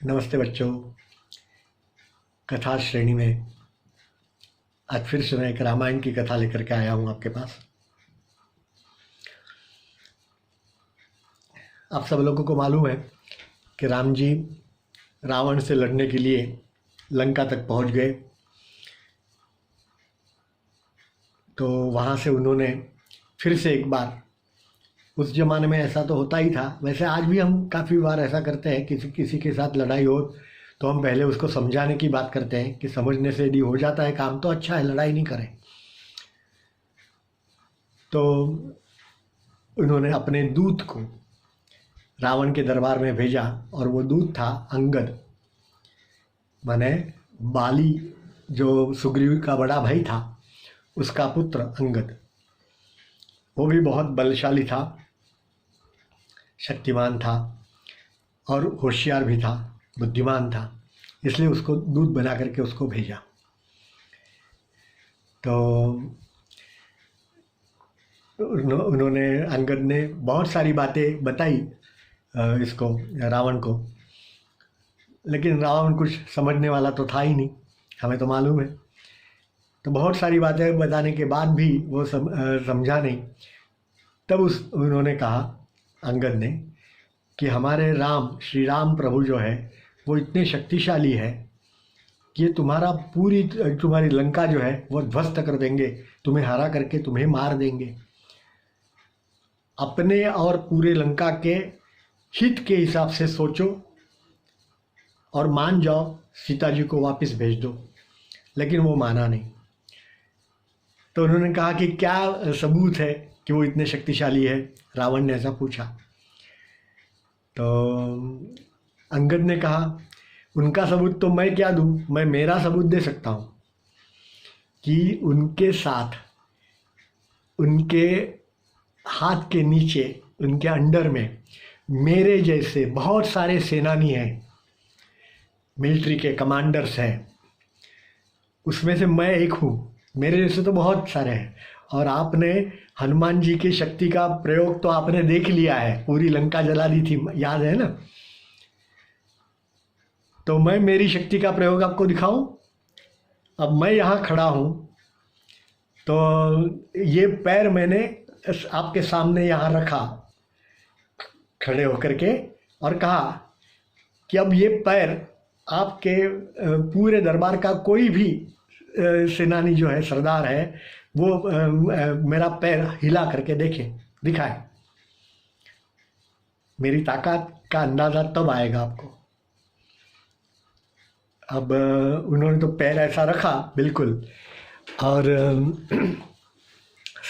नमस्ते बच्चों। कथा श्रेणी में आज फिर से मैं एक रामायण की कथा लेकर के आया हूँ आपके पास। आप सब लोगों को मालूम है कि राम जी रावण से लड़ने के लिए लंका तक पहुँच गए। तो वहाँ से उन्होंने फिर से एक बार, उस ज़माने में ऐसा तो होता ही था, वैसे आज भी हम काफ़ी बार ऐसा करते हैं, किसी किसी के साथ लड़ाई हो तो हम पहले उसको समझाने की बात करते हैं कि समझने से यदि हो जाता है काम तो अच्छा है, लड़ाई नहीं करें। तो उन्होंने अपने दूत को रावण के दरबार में भेजा और वो दूत था अंगद, माने बाली जो सुग्रीव का बड़ा भाई था उसका पुत्र अंगद। वो भी बहुत बलशाली था, शक्तिमान था और होशियार भी था, बुद्धिमान था, इसलिए उसको दूत बना करके उसको भेजा। तो उन्होंने अंगद ने बहुत सारी बातें बताई इसको रावण को, लेकिन रावण कुछ समझने वाला तो था ही नहीं, हमें तो मालूम है। तो बहुत सारी बातें बताने के बाद भी वो समझा नहीं। तब उन्होंने कहा, अंगद ने, कि हमारे राम, श्री राम प्रभु जो है वो इतने शक्तिशाली है कि ये तुम्हारी लंका जो है वो ध्वस्त कर देंगे, तुम्हें हरा करके तुम्हें मार देंगे। अपने और पूरे लंका के हित के हिसाब से सोचो और मान जाओ, सीता जी को वापस भेज दो। लेकिन वो माना नहीं। तो उन्होंने कहा कि क्या सबूत है कि वो इतने शक्तिशाली है, रावण ने ऐसा पूछा। तो अंगद ने कहा, उनका सबूत तो मैं क्या दूं, मैं मेरा सबूत दे सकता हूं कि उनके साथ, उनके हाथ के नीचे, उनके अंडर में मेरे जैसे बहुत सारे सेनानी हैं, मिलिट्री के कमांडर्स हैं, उसमें से मैं एक हूँ। मेरे जैसे तो बहुत सारे हैं। और आपने हनुमान जी की शक्ति का प्रयोग तो आपने देख लिया है, पूरी लंका जला दी थी, याद है ना। तो मैं मेरी शक्ति का प्रयोग आपको दिखाऊं। अब मैं यहाँ खड़ा हूँ, तो ये पैर मैंने आपके सामने यहाँ रखा खड़े होकर के, और कहा कि अब ये पैर आपके पूरे दरबार का कोई भी सेनानी जो है, सरदार है, वो मेरा पैर हिला करके दिखाए। मेरी ताकत का अंदाज़ा तब आएगा आपको। अब उन्होंने तो पैर ऐसा रखा बिल्कुल, और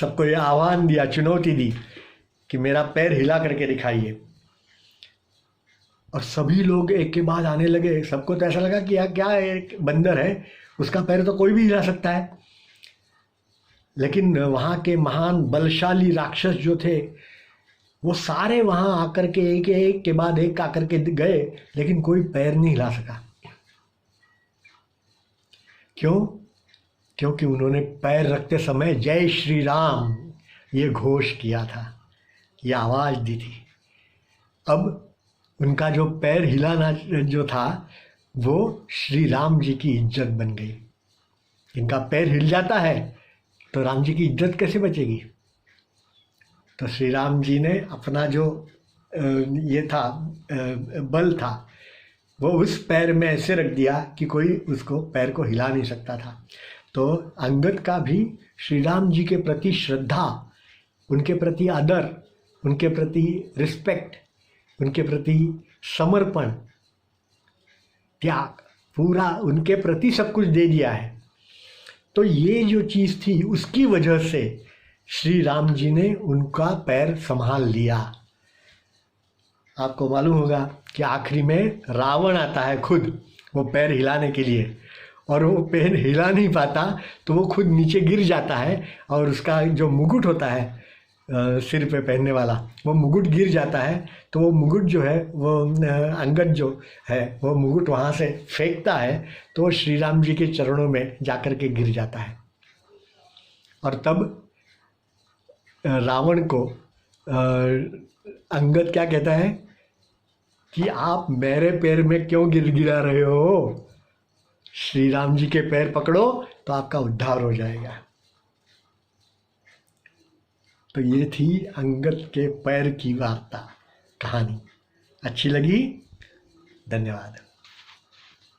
सबको ये आह्वान दिया, चुनौती दी कि मेरा पैर हिला करके दिखाइए। और सभी लोग एक के बाद आने लगे। सबको तो ऐसा लगा कि यार क्या एक बंदर है, उसका पैर तो कोई भी हिला सकता है। लेकिन वहाँ के महान बलशाली राक्षस जो थे वो सारे वहाँ आकर के एक एक के बाद एक आकर के गए, लेकिन कोई पैर नहीं हिला सका। क्यों? क्योंकि उन्होंने पैर रखते समय जय श्री राम ये घोष किया था, ये आवाज़ दी थी। अब उनका जो पैर हिलाना जो था वो श्री राम जी की इज्जत बन गई। इनका पैर हिल जाता है तो राम जी की इज्जत कैसे बचेगी। तो श्री राम जी ने अपना जो ये था बल था वो उस पैर में ऐसे रख दिया कि कोई उसको पैर को हिला नहीं सकता था। तो अंगद का भी श्री राम जी के प्रति श्रद्धा, उनके प्रति आदर, उनके प्रति रिस्पेक्ट, उनके प्रति समर्पण, त्याग, पूरा उनके प्रति सब कुछ दे दिया है। तो ये जो चीज़ थी उसकी वजह से श्री राम जी ने उनका पैर संभाल लिया। आपको मालूम होगा कि आखिरी में रावण आता है खुद वो पैर हिलाने के लिए, और वो पैर हिला नहीं पाता तो वो खुद नीचे गिर जाता है, और उसका जो मुकुट होता है सिर पे पहनने वाला, वो मुकुट गिर जाता है। तो वो मुकुट जो है, वो अंगद जो है वो मुकुट वहाँ से फेंकता है, तो वो श्री राम जी के चरणों में जाकर के गिर जाता है। और तब रावण को अंगद क्या कहता है कि आप मेरे पैर में क्यों गिरा रहे हो, श्री राम जी के पैर पकड़ो तो आपका उद्धार हो जाएगा। तो ये थी अंगद के पैर की वार्ता, कहानी। अच्छी लगी? धन्यवाद।